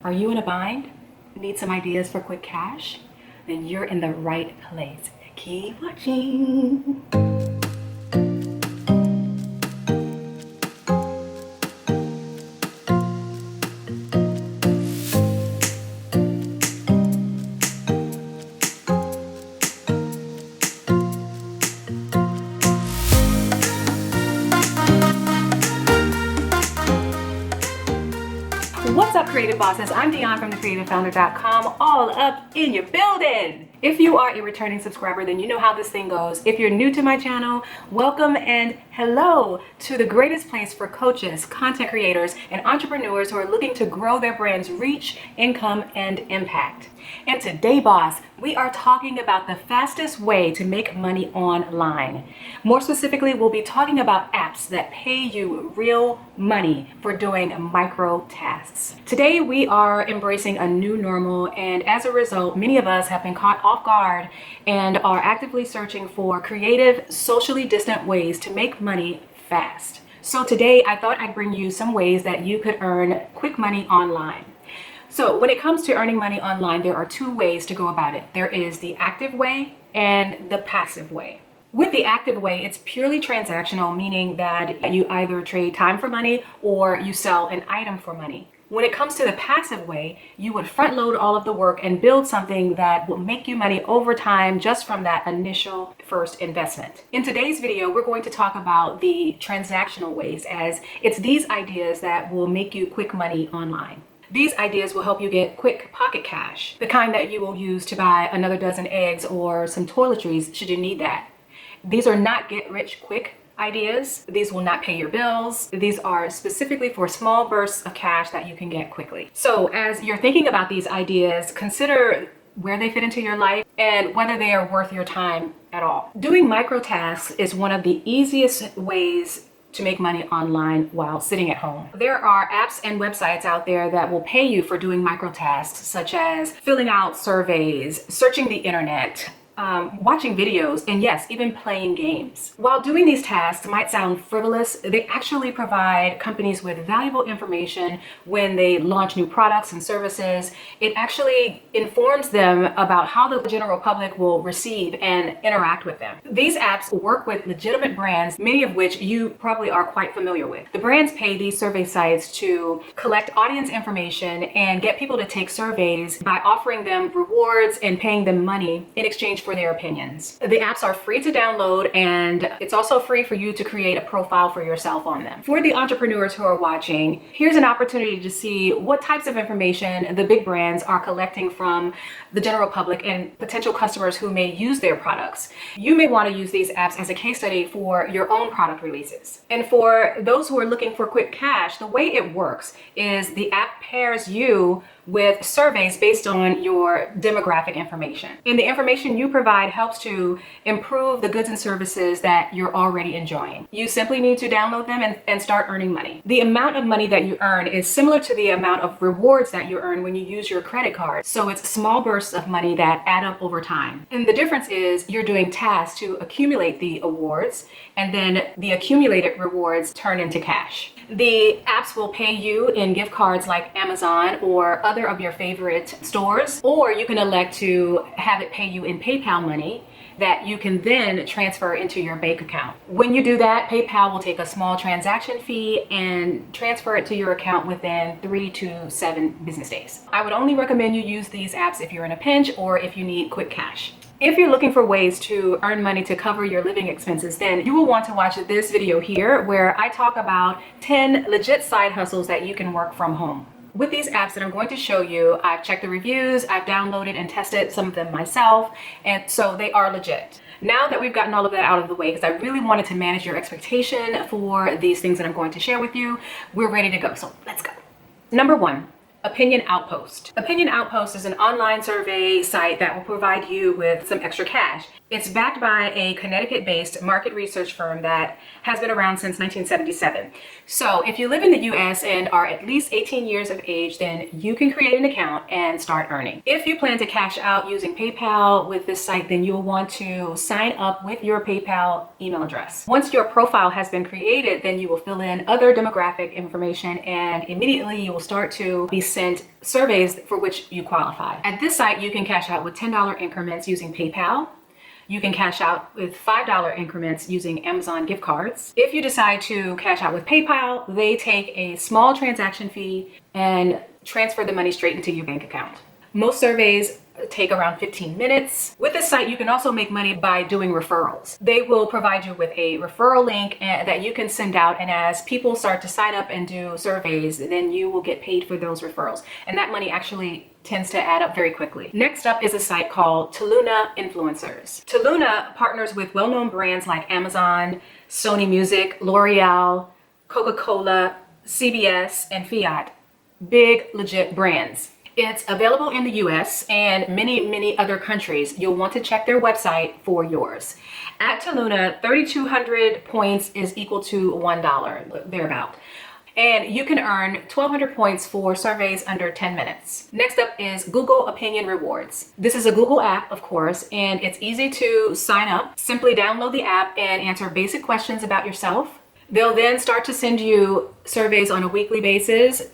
Are you in a bind? Need some ideas for quick cash? Then you're in the right place. Keep watching. What's up, creative bosses? I'm Dionne from thecreativefounder.com, all up in your building. If you are a returning subscriber, then you know how this thing goes. If you're new to my channel, welcome and hello to the greatest place for coaches, content creators, and entrepreneurs who are looking to grow their brand's reach, income, and impact. And today, boss, we are talking about the fastest way to make money online. More specifically, we'll be talking about apps that pay you real money for doing micro tasks. Today, we are embracing a new normal, and as a result, many of us have been caught off guard and are actively searching for creative, socially distant ways to make money fast. So today, I thought I'd bring you some ways that you could earn quick money online. So when it comes to earning money online, there are two ways to go about it. There is the active way and the passive way. With the active way, it's purely transactional, meaning that you either trade time for money or you sell an item for money. When it comes to the passive way, you would front load all of the work and build something that will make you money over time just from that initial first investment. In today's video, we're going to talk about the transactional ways, as it's these ideas that will make you quick money online. These ideas will help you get quick pocket cash, the kind that you will use to buy another dozen eggs or some toiletries should you need that. These are not get rich quick ideas. These will not pay your bills. These are specifically for small bursts of cash that you can get quickly. So as you're thinking about these ideas, consider where they fit into your life and whether they are worth your time at all. Doing micro tasks is one of the easiest ways to make money online while sitting at home. There are apps and websites out there that will pay you for doing micro tasks, such as filling out surveys, searching the internet, watching videos, and yes, even playing games. While doing these tasks might sound frivolous, they actually provide companies with valuable information when they launch new products and services. It actually informs them about how the general public will receive and interact with them. These apps work with legitimate brands, many of which you probably are quite familiar with. The brands pay these survey sites to collect audience information and get people to take surveys by offering them rewards and paying them money in exchange for their opinions. The apps are free to download, and it's also free for you to create a profile for yourself on them. For the entrepreneurs who are watching, here's an opportunity to see what types of information the big brands are collecting from the general public and potential customers who may use their products. You may want to use these apps as a case study for your own product releases. And for those who are looking for quick cash, the way it works is the app pairs you with surveys based on your demographic information. And the information you provide helps to improve the goods and services that you're already enjoying. You simply need to download them and start earning money. The amount of money that you earn is similar to the amount of rewards that you earn when you use your credit card. So it's small bursts of money that add up over time. And the difference is you're doing tasks to accumulate the awards, and then the accumulated rewards turn into cash. The apps will pay you in gift cards like Amazon or other of your favorite stores, or you can elect to have it pay you in PayPal money that you can then transfer into your bank account. When you do that, PayPal will take a small transaction fee and transfer it to your account within 3 to 7 business days. I would only recommend you use these apps if you're in a pinch or if you need quick cash. If you're looking for ways to earn money to cover your living expenses, then you will want to watch this video here where I talk about 10 legit side hustles that you can work from home. With these apps that I'm going to show you, I've checked the reviews, I've downloaded and tested some of them myself, and so they are legit. Now that we've gotten all of that out of the way, because I really wanted to manage your expectation for these things that I'm going to share with you, we're ready to go, so let's go. Number 1. Opinion Outpost. Opinion Outpost is an online survey site that will provide you with some extra cash. It's backed by a Connecticut-based market research firm that has been around since 1977. So if you live in the US and are at least 18 years of age, then you can create an account and start earning. If you plan to cash out using PayPal with this site, then you'll want to sign up with your PayPal email address. Once your profile has been created, then you will fill in other demographic information, and immediately you will start to be sent surveys for which you qualify. At this site, you can cash out with $10 increments using PayPal. You can cash out with $5 increments using Amazon gift cards. If you decide to cash out with PayPal, they take a small transaction fee and transfer the money straight into your bank account. Most surveys take around 15 minutes. With this site, you can also make money by doing referrals. They will provide you with a referral link that you can send out, and as people start to sign up and do surveys, then you will get paid for those referrals. And that money actually tends to add up very quickly. Next up is a site called Toluna Influencers. Toluna partners with well-known brands like Amazon, Sony Music, L'Oreal, Coca-Cola, CBS, and Fiat. Big, legit brands. It's available in the US and many other countries. You'll want to check their website for yours. At Toluna, 3,200 points is equal to $1, thereabout. And you can earn 1,200 points for surveys under 10 minutes. Next up is Google Opinion Rewards. This is a Google app, of course, and it's easy to sign up. Simply download the app and answer basic questions about yourself. They'll then start to send you surveys on a weekly basis,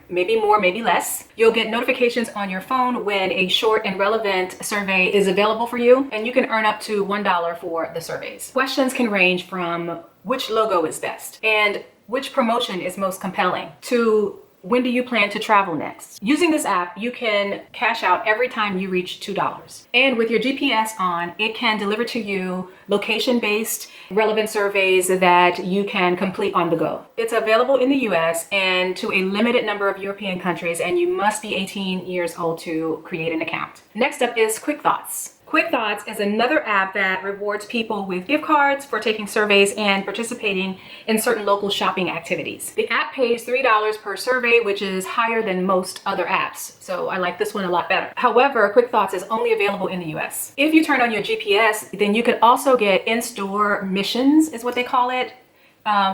maybe more, maybe less. You'll get notifications on your phone when a short and relevant survey is available for you, and you can earn up to $1 for the surveys. Questions can range from which logo is best and which promotion is most compelling to when do you plan to travel next. Using this app, you can cash out every time you reach $2. And with your GPS on, it can deliver to you location-based relevant surveys that you can complete on the go. It's available in the US and to a limited number of European countries, and you must be 18 years old to create an account. Next up is Quick Thoughts. Quick Thoughts is another app that rewards people with gift cards for taking surveys and participating in certain local shopping activities. The app pays $3 per survey, which is higher than most other apps. So I like this one a lot better. However, Quick Thoughts is only available in the US. If you turn on your GPS, then you could also get in-store missions, is what they call it,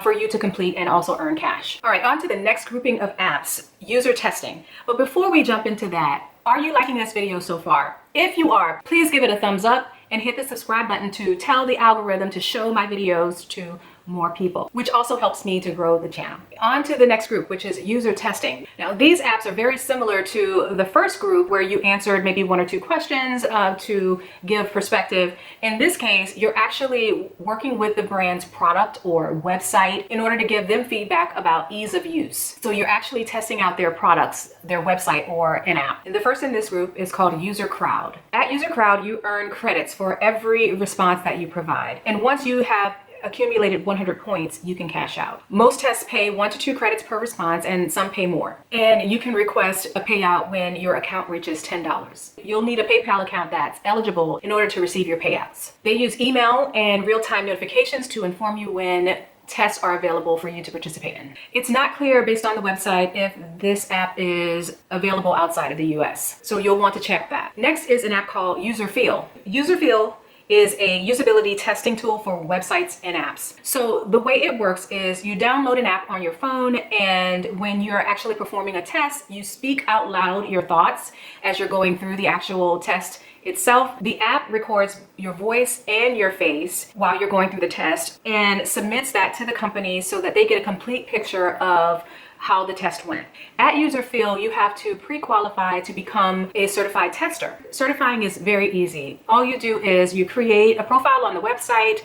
for you to complete and also earn cash. All right, on to the next grouping of apps, user testing. But before we jump into that, are you liking this video so far? If you are, please give it a thumbs up and hit the subscribe button to tell the algorithm to show my videos to more people, which also helps me to grow the channel. On to the next group, which is user testing. Now, these apps are very similar to the first group where you answered maybe one or two questions to give perspective. In this case, you're actually working with the brand's product or website in order to give them feedback about ease of use. So you're actually testing out their products, their website, or an app. And the first in this group is called User Crowd. At User Crowd, you earn credits for every response that you provide. And once you have accumulated 100 points, you can cash out. Most tests pay 1 to 2 credits per response, and some pay more. And you can request a payout when your account reaches $10. You'll need a PayPal account that's eligible in order to receive your payouts. They use email and real-time notifications to inform you when tests are available for you to participate in. It's not clear based on the website if this app is available outside of the US, so you'll want to check that. Next is an app called Userfeel. Userfeel is a usability testing tool for websites and apps. So the way it works is you download an app on your phone, and when you're actually performing a test, you speak out loud your thoughts as you're going through the actual test itself. The app records your voice and your face while you're going through the test and submits that to the company so that they get a complete picture of how the test went. At Userfeel, you have to pre-qualify to become a certified tester. Certifying is very easy. All you do is you create a profile on the website,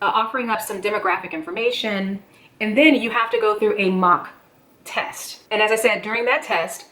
offering up some demographic information, and then you have to go through a mock test. And as I said, during that test,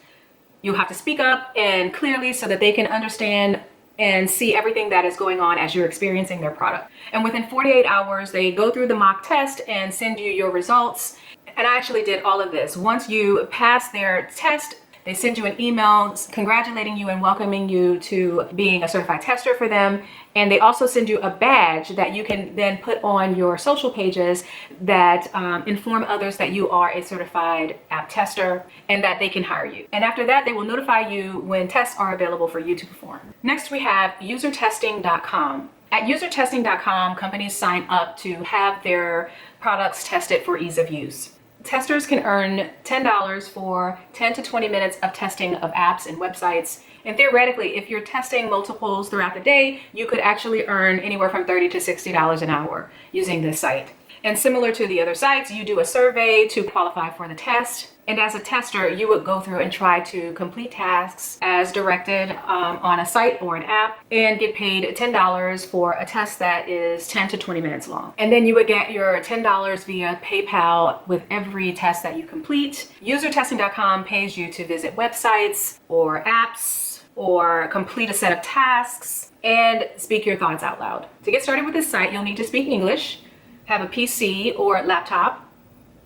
you have to speak up and clearly so that they can understand and see everything that is going on as you're experiencing their product. And within 48 hours, they go through the mock test and send you your results. And I actually did all of this. Once you pass their test, they send you an email congratulating you and welcoming you to being a certified tester for them. And they also send you a badge that you can then put on your social pages that inform others that you are a certified app tester and that they can hire you. And after that, they will notify you when tests are available for you to perform. Next, we have usertesting.com. At usertesting.com, companies sign up to have their products tested for ease of use. Testers can earn $10 for 10 to 20 minutes of testing of apps and websites. And theoretically, if you're testing multiples throughout the day, you could actually earn anywhere from $30 to $60 an hour using this site. And similar to the other sites, you do a survey to qualify for the test. And as a tester, you would go through and try to complete tasks as directed on a site or an app and get paid $10 for a test that is 10 to 20 minutes long. And then you would get your $10 via PayPal with every test that you complete. Usertesting.com pays you to visit websites or apps or complete a set of tasks and speak your thoughts out loud. To get started with this site, you'll need to speak English, have a PC or laptop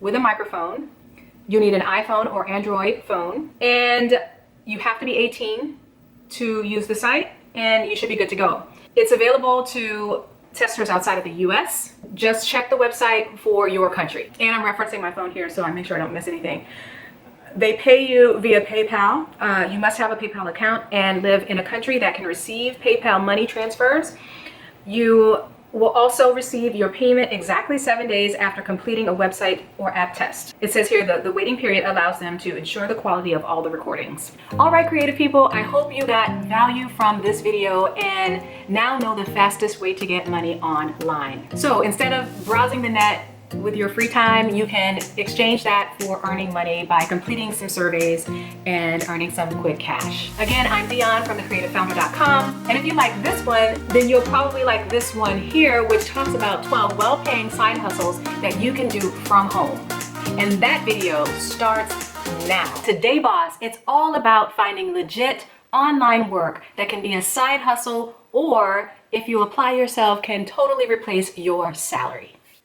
with a microphone. You need an iPhone or Android phone, and you have to be 18 to use the site, and you should be good to go. It's available to testers outside of the US. Just check the website for your country. And I'm referencing my phone here so I make sure I don't miss anything. They pay you via PayPal. You must have a PayPal account and live in a country that can receive PayPal money transfers. You will also receive your payment exactly 7 days after completing a website or app test. It says here that the waiting period allows them to ensure the quality of all the recordings. All right, creative people, I hope you got value from this video and now know the fastest way to get money online. So instead of browsing the net with your free time, you can exchange that for earning money by completing some surveys and earning some quick cash. Again, I'm Dionne from thecreativefounder.com, and if you like this one, then you'll probably like this one here, which talks about 12 well-paying side hustles that you can do from home. And that video starts now. Today, boss, it's all about finding legit online work that can be a side hustle, or if you apply yourself, can totally replace your salary.